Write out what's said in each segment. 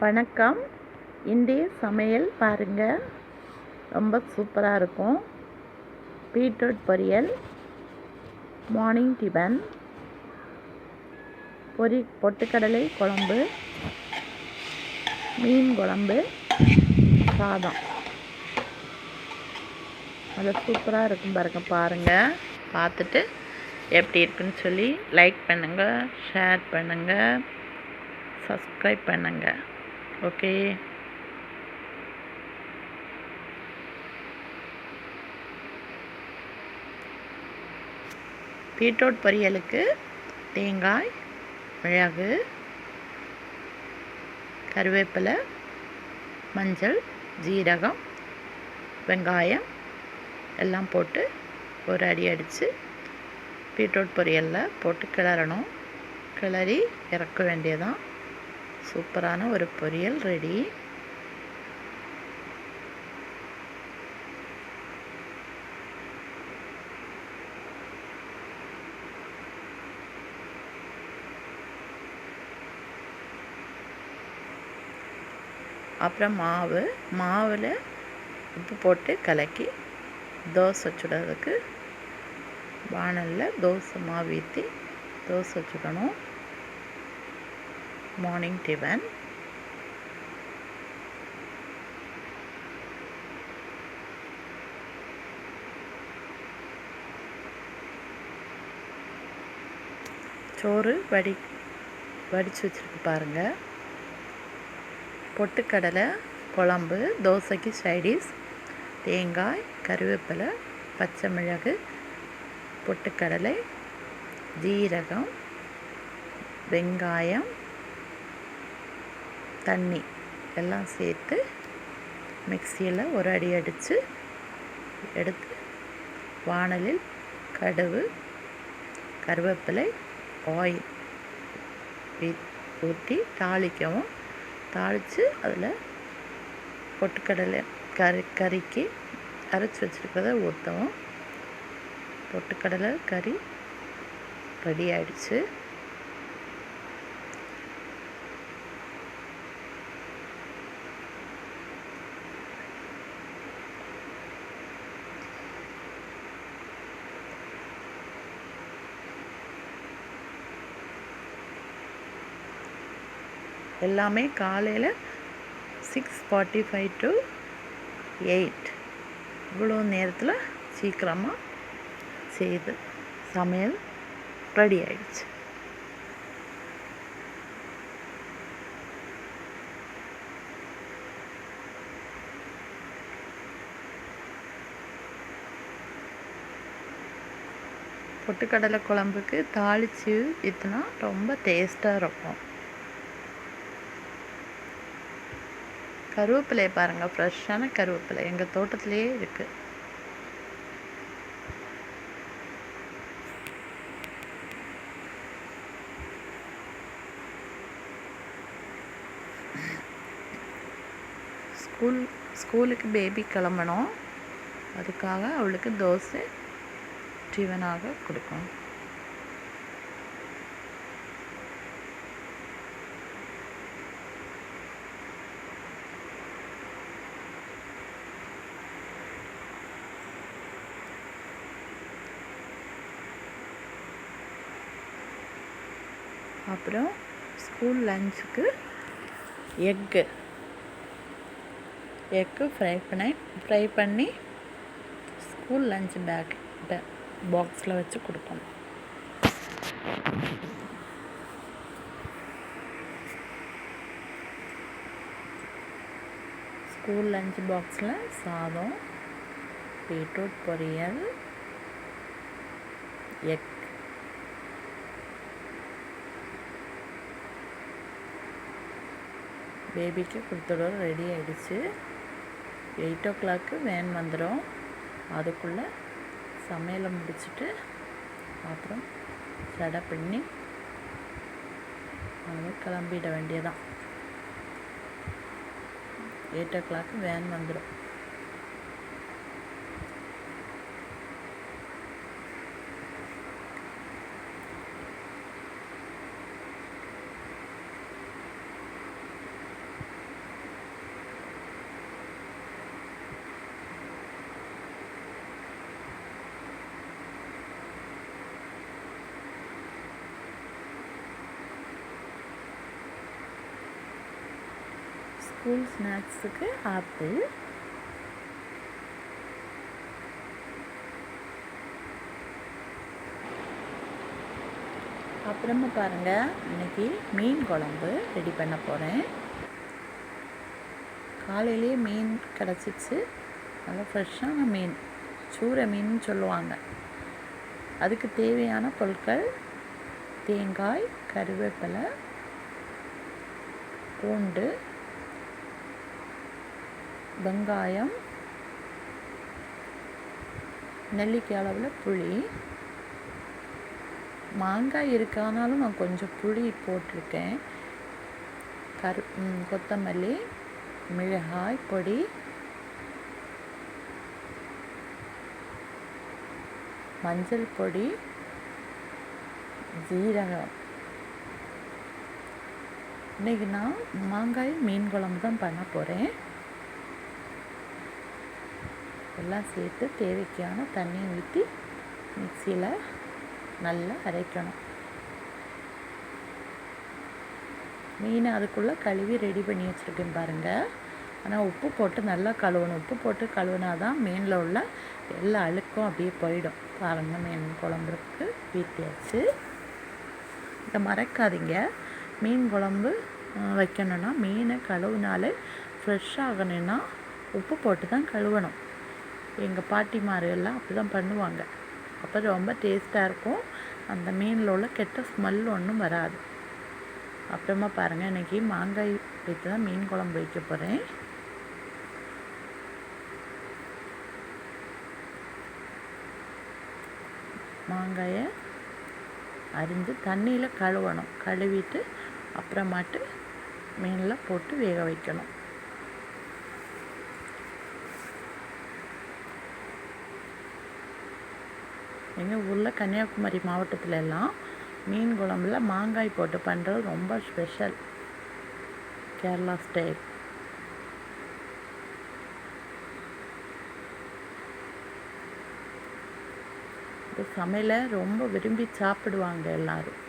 வணக்கம். இன்றைய சமையல் பாருங்கள், ரொம்ப சூப்பராக இருக்கும். பீட்ரூட் பொரியல், மார்னிங் டிபன், பொட்டுக்கடலை குழம்பு, மீன் குழம்பு, சாதம். அது சூப்பராக இருக்கும் பாருங்கள். பார்த்துட்டு எப்படி இருக்குன்னு சொல்லி லைக் பண்ணுங்கள், ஷேர் பண்ணுங்கள், சப்ஸ்கிரைப் பண்ணுங்கள். ஓகே. பீட்ரூட் பொரியலுக்கு தேங்காய், மிளகு, கருவேப்பிலை, மஞ்சள், ஜீரகம், வெங்காயம் எல்லாம் போட்டு ஒரு அடி அடித்து பீட்ரூட் பொரியலில் போட்டு கிளறணும். கிளறி இறக்க வேண்டியதான். சூப்பரான ஒரு பொரியல் ரெடி. அப்புறம் மாவில் உப்பு போட்டு கலக்கி தோசை சுடுறதுக்கு வாணலில் தோசை மாவு ஊற்றி தோசை சுடணும். Morning tiffin. சோறு வடித்து வச்சுருக்கு பாருங்கள். பொட்டுக்கடலை குழம்பு, தோசைக்கு சைடிஷ், தேங்காய், கருவேப்பிலை, பச்சை மிளகு, பொட்டுக்கடலை, ஜீரகம், வெங்காயம், தண்ணி எல்லாம் சேர்த்து மிக்சியில் ஒரு அடி அடித்து எடுத்து வாணலில் கடுகு, கருவேப்பிலை, ஆயில் ஊற்றி தாளிக்கவும். தாளித்து அதில் பொட்டுக்கடலை கறிக்கு அரைச்சி வச்சுருக்கிறத ஊற்றவும். பொட்டுக்கடலை கறி ரெடி ஆகிடுச்சு. எல்லாமே காலையில் 6:45 to 8 இவ்வளோ நேரத்தில் சீக்கிரமாக செய்து சமையல் ரெடி ஆயிடுச்சு. பொட்டுக்கடலை குழம்புக்கு தாளித்து ஊற்றினா ரொம்ப டேஸ்ட்டாக இருக்கும். கருவேப்பிலையை பாருங்கள், ஃப்ரெஷ்ஷான கருவேப்பிலை எங்கள் தோட்டத்திலே இருக்குது. ஸ்கூலுக்கு பேபி கிளம்பணும். அதுக்காக அவளுக்கு தோசை டிஃபனாக கொடுக்கணும். அப்புறம் ஸ்கூல் லஞ்சுக்கு எக்கு ஃப்ரை பண்ணி ஸ்கூல் லஞ்ச் பாக்ஸில் வச்சு கொடுக்கணும். ஸ்கூல் லஞ்ச் பாக்ஸில் சாதம், பீட்ரூட் பொரியல், எக். பேபிக்கு கொடுத்துட ரெடி ஆகிடுச்சு. 8 o'clock வேன் வந்துடும். அதுக்குள்ளே சமையலை முடிச்சுட்டு அப்புறம் சடை பண்ணி அது கிளம்பிட வேண்டியதான். 8 o'clock வேன் வந்துடும். ஸ்கூல் ஸ்நாக்ஸுக்கு ஆப்பிள். அப்புறமா பாருங்கள், இன்றைக்கி மீன் குழம்பு ரெடி பண்ண போகிறேன். காலையிலேயே மீன் கிடச்சிச்சு, நல்லா ஃப்ரெஷ்ஷான மீன், சூரை மீன் சொல்லுவாங்க. அதுக்கு தேவையான பொருட்கள்: தேங்காய், கருவேப்பிலை, பூண்டு, வெங்காயம், நெல்லிக்காய் அளவில் புளி, மாங்காய் இருக்கானாலும் நான் கொஞ்சம் புளி போட்டிருக்கேன், கொத்தமல்லி, மிளகாய் பொடி, மஞ்சள் பொடி, ஜீரகம். இன்றைக்கி நான் மாங்காய் மீன் குழம்பு தான் பண்ண போகிறேன். எல்லாம் சேர்த்து தேவைக்கான தண்ணி ஊற்றி மிக்சியில் நல்லா அரைக்கணும். மீனை அதுக்குள்ளே கழுவி ரெடி பண்ணி வச்சுருக்கேன் பாருங்கள். ஆனால் உப்பு போட்டு நல்லா கழுவணும். உப்பு போட்டு கழுவினா தான் மீனில் உள்ள எல்லா அழுக்கும் அப்படியே போயிடும். பாருங்கள், மீன் குழம்புக்கு வீட்டியாச்சு. இதை மறக்காதீங்க, மீன் குழம்பு வைக்கணுன்னா மீனை கழுவினாலே ஃப்ரெஷ் ஆகணுன்னா உப்பு போட்டு தான் கழுவணும். எங்கள் பாட்டிமார் எல்லாம் அப்படி தான் பண்ணுவாங்க. அப்போ ரொம்ப டேஸ்ட்டாக இருக்கும். அந்த மீனில் உள்ள கெட்ட ஸ்மெல் ஒன்றும் வராது. அப்புறமா பாருங்கள், இன்றைக்கி மாங்காய் வைத்து தான் மீன் குழம்பு வைக்க போகிறேன். மாங்காயை அரிஞ்சு தண்ணியில் கழுவணும். கழுவிட்டு அப்புறமாட்டு மீனில் போட்டு வேக வைக்கணும். எங்கள் ஊரில் கன்னியாகுமரி மாவட்டத்தில் எல்லாம் மீன் குழம்புல மாங்காய் போட்டு பண்ணுறது ரொம்ப ஸ்பெஷல், கேரளா ஸ்டைல். இந்த சமையலை ரொம்ப விரும்பி சாப்பிடுவாங்க எல்லாரும்.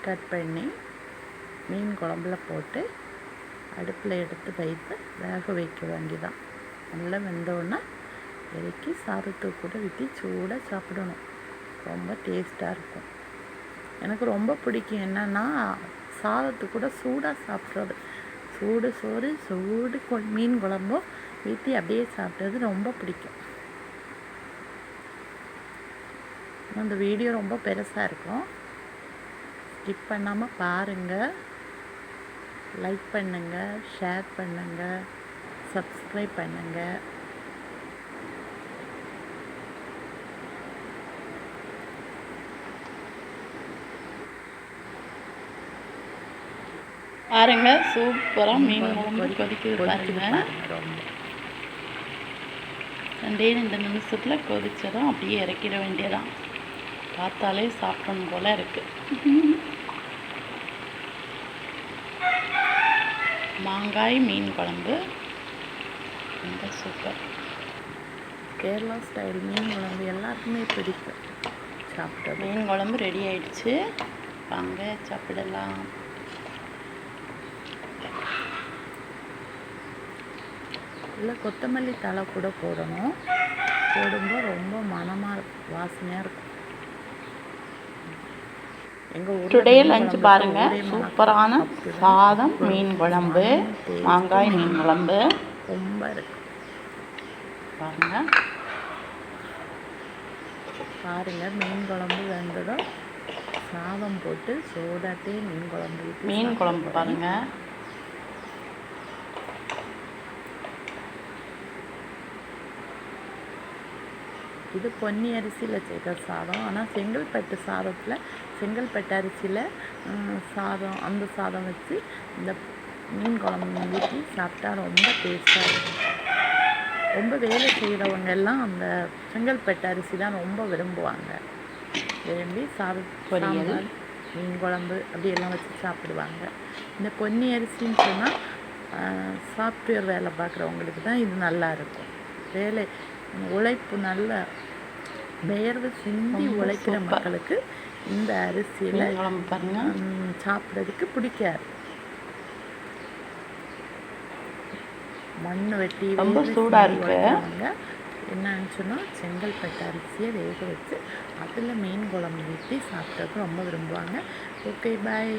கட் பண்ணி மீன் குழம்புல போட்டு அடுப்பில் எடுத்து வைத்து வேக வைக்க வேண்டியதான். நல்லா வெந்தோடனே இறக்கி சாதத்தை கூட ஊற்றி சூடாக சாப்பிடணும். ரொம்ப டேஸ்ட்டாக இருக்கும். எனக்கு ரொம்ப பிடிக்கும். என்னென்னா, சாதத்து கூட சூடாக சாப்பிட்றது, சூடு சோறு சூடு மீன் குழம்பும் ஊற்றி அப்படியே சாப்பிட்றது ரொம்ப பிடிக்கும். அந்த வீடியோ ரொம்ப பெருசாக இருக்கும், ஸ்கிப் பண்ணாமல் பாருங்கள். லைக் பண்ணுங்கள், ஷேர் பண்ணுங்கள், சப்ஸ்கிரைப் பண்ணுங்கள். பாருங்கள், சூப்பராக மீன் குழம்பு கொதிக்குது பாருங்கள். ரெண்டே 2 நிமிஷத்தில் கொதிச்சதும் அப்படியே இறக்கிட வேண்டியதான். பார்த்தாலே சாப்பிடணும் போல் இருக்குது. மாங்காய் மீன் குழம்பு ரொம்ப சூப்பர். கேரளா ஸ்டைல் மீன் குழம்பு எல்லாருக்குமே பிடிக்கும் சாப்பிட. மீன் குழம்பு ரெடி ஆயிடுச்சு, வாங்க சாப்பிடலாம். இல்லை, கொத்தமல்லி தழை கூட போடணும். போடும்போது ரொம்ப மணமாக வாசனையாக இருக்கும். டுடே லஞ்ச் பாருங்க, சூப்பரான சாதம், மீன் குழம்பு, மாங்காய் மீன் குழம்பு ரொம்ப இருக்கு பாருங்க. மீன் குழம்பு வெந்ததும் சாதம் போட்டு சோடாட்டே மீன் குழம்பு மீன் குழம்பு பாருங்க. இது பொன்னி அரிசியில் செய்கிற சாதம். ஆனால் செங்கல்பட்டு சாதத்தில் செங்கல்பட்டு அரிசியில் சாதம், அந்த சாதம் வச்சு இந்த மீன் குழம்பு ஊற்றி சாப்பிட்டா ரொம்ப டேஸ்ட்டாக இருக்கும். ரொம்ப வேலை செய்கிறவங்க எல்லாம் அந்த செங்கல்பட்டு அரிசி தான் ரொம்ப விரும்புவாங்க. விரும்பி பொரியல், சாம்பார், மீன் குழம்பு அப்படியெல்லாம் வச்சு சாப்பிடுவாங்க. இந்த பொன்னி அரிசின்னு சொன்னால் சாஃப்ட்வேர் வேலை பார்க்குறவங்களுக்கு தான் இது நல்லா இருக்கும். வேலை உழைப்பு நல்ல வேர்வை சிந்தி ரொம்ப உழைக்கிற சூப்பர். மக்களுக்கு இந்த அரிசியில் மீன் குழம்பு பாருங்க. சாப்பிட்றதுக்கு பிடிக்காது. மண் வெட்டி ரொம்ப வேர்வை சூடா சிந்தி இருக்கு. உழைக்கிறவங்க என்னன்னு சொன்னால் செங்கல்பட்டு அரிசியை வேக வச்சு அதில் மீன் குழம்பு ஊற்றி சாப்பிட்றதுக்கு ரொம்ப விரும்புவாங்க. ஓகே, பாய்.